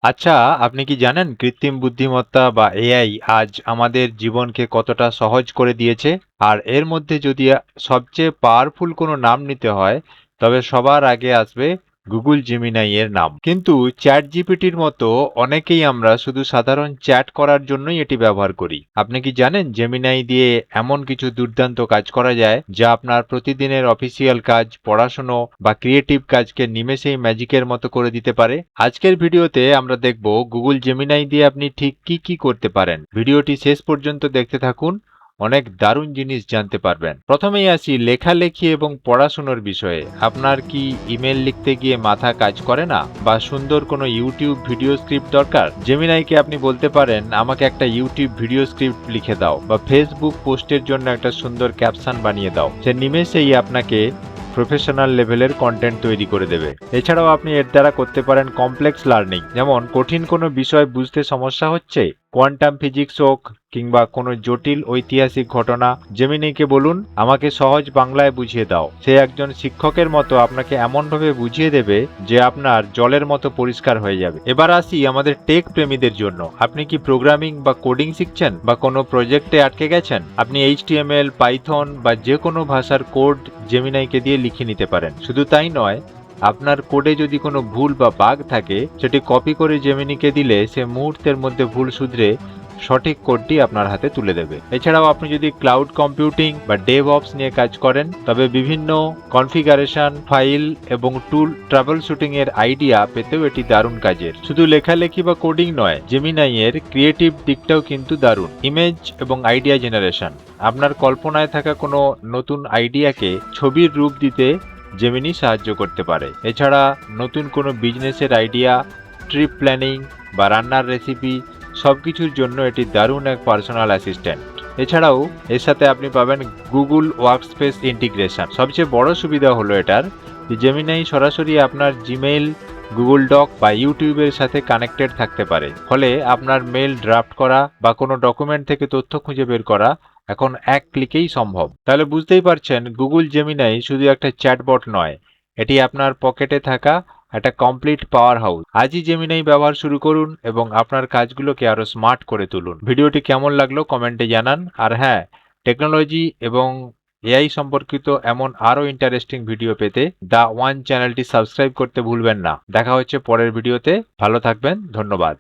আচ্ছা, আপনি কি জানেন কৃত্রিম বুদ্ধিমত্তা বা এআই আজ আমাদের জীবনকে কতটা সহজ করে দিয়েছে? আর এর মধ্যে যদি সবচেয়ে পাওয়ারফুল কোনো নাম নিতে হয়, তবে সবার আগে আসবে গুগল জেমিনাই এর নাম। কিন্তু চ্যাট জিপিটির মতো অনেকেই আমরা শুধু সাধারণ চ্যাট করার জন্যই এটি ব্যবহার করি। আপনি কি জানেন জেমিনাই দিয়ে এমন কিছু দুর্দান্ত কাজ করা যায় যা আপনার প্রতিদিনের অফিসিয়াল কাজ, পড়াশুনো বা ক্রিয়েটিভ কাজকে নিমেষেই ম্যাজিকের মতো করে দিতে পারে? আজকের ভিডিওতে আমরা দেখব গুগল জেমিনাই দিয়ে আপনি ঠিক কি কি করতে পারেন। ভিডিওটি শেষ পর্যন্ত দেখতে থাকুন, অনেক দারুণ জিনিস জানতে পারবেন। প্রথমেই আসি লেখালেখি এবং পড়াশুনোর বিষয়ে। আপনার কি ইমেল লিখতে গিয়ে মাথা কাজ করে না, বা সুন্দর কোনো ইউটিউব ভিডিও স্ক্রিপ্ট দরকার? জেমিনাইকে আপনি বলতে পারেন আমাকে একটা ইউটিউব ভিডিও স্ক্রিপ্ট লিখে দাও, বা ফেসবুক পোস্টের জন্য একটা সুন্দর ক্যাপশন বানিয়ে দাও। সে নিমেষেই আপনাকে প্রফেশনাল লেভেলের কন্টেন্ট তৈরি করে দেবে। এছাড়াও আপনি এর দ্বারা করতে পারেন কমপ্লেক্স লার্নিং, যেমন কঠিন কোনো বিষয় বুঝতে সমস্যা হচ্ছে, কোয়ান্টাম ফিজিক্স হোক কিংবা কোনো জটিল ঐতিহাসিক ঘটনা, জেমিনিকে বলুন আমাকে সহজ বাংলায় বুঝিয়ে দাও। সে একজন শিক্ষকের মতো আপনাকে এমনভাবে বুঝিয়ে দেবে যে আপনার জলের মতো পরিষ্কার হয়ে যাবে। এবার আসি আমাদের টেক প্রেমীদের জন্য। আপনি কি প্রোগ্রামিং বা কোডিং শিখছেন, বা কোনো প্রজেক্টে আটকে গেছেন? আপনি এইচটিএমএল, পাইথন বা যে কোনো ভাষার কোড জেমিনাইকে দিয়ে লিখে নিতে পারেন। শুধু তাই নয়, আপনার কোডে যদি কোনো ভুল বা বাগ থাকে, সেটি কপি করে জেমিনিকে দিলে সে মুহূর্তের মধ্যে ভুল শুধরে সঠিক কোডটি আপনার হাতে তুলে দেবে। এছাড়াও আপনি যদি ক্লাউড কম্পিউটিং বা ডেভঅপস নিয়ে কাজ করেন, তবে বিভিন্ন কনফিগারেশন, ফাইল এবং টুল ট্রাবল শুটিং এর আইডিয়া পেতেও এটি দারুণ কাজের। শুধু লেখালেখি বা কোডিং নয়, জেমিনাই এর ক্রিয়েটিভ দিকটাও কিন্তু দারুণ। ইমেজ এবং আইডিয়া জেনারেশন, আপনার কল্পনায় থাকা কোনো নতুন আইডিয়াকে ছবির রূপ দিতে জেমিনি সাহায্য করতে পারে। এছাড়া নতুন কোনো বিজনেসের আইডিয়া, ট্রিপ প্ল্যানিং বা রান্নার রেসিপি, সবকিছুর জন্য এটি দারুণ এক পার্সোনাল অ্যাসিস্ট্যান্ট। এছাড়াও এর সাথে আপনি পাবেন গুগল ওয়ার্কস্পেস ইন্টিগ্রেশন। সবচেয়ে বড় সুবিধা হলো এটার যে জেমিনাই সরাসরি আপনার জিমেইল, গুগল ডক বা ইউটিউবের সাথে কানেক্টেড থাকতে পারে। ফলে আপনার মেল ড্রাফট করা বা কোনো ডকুমেন্ট থেকে তথ্য খুঁজে বের করা এখন এক ক্লিকেই সম্ভব। তাহলে বুঝতেই পারছেন গুগল জেমিনাই শুধু একটা চ্যাটবট নয়, এটি আপনার পকেটে থাকা একটা কমপ্লিট পাওয়ার হাউস। আজই জেমিনাই ব্যবহার শুরু করুন এবং আপনার কাজগুলোকে আরো স্মার্ট করে তুলুন। ভিডিওটি কেমন লাগলো কমেন্টে জানান। আর হ্যাঁ, টেকনোলজি এবং এআই সম্পর্কিত এমন আরো ইন্টারেস্টিং ভিডিও পেতে দা ওয়ান চ্যানেলটি সাবস্ক্রাইব করতে ভুলবেন না। দেখা হচ্ছে পরের ভিডিওতে। ভালো থাকবেন, ধন্যবাদ।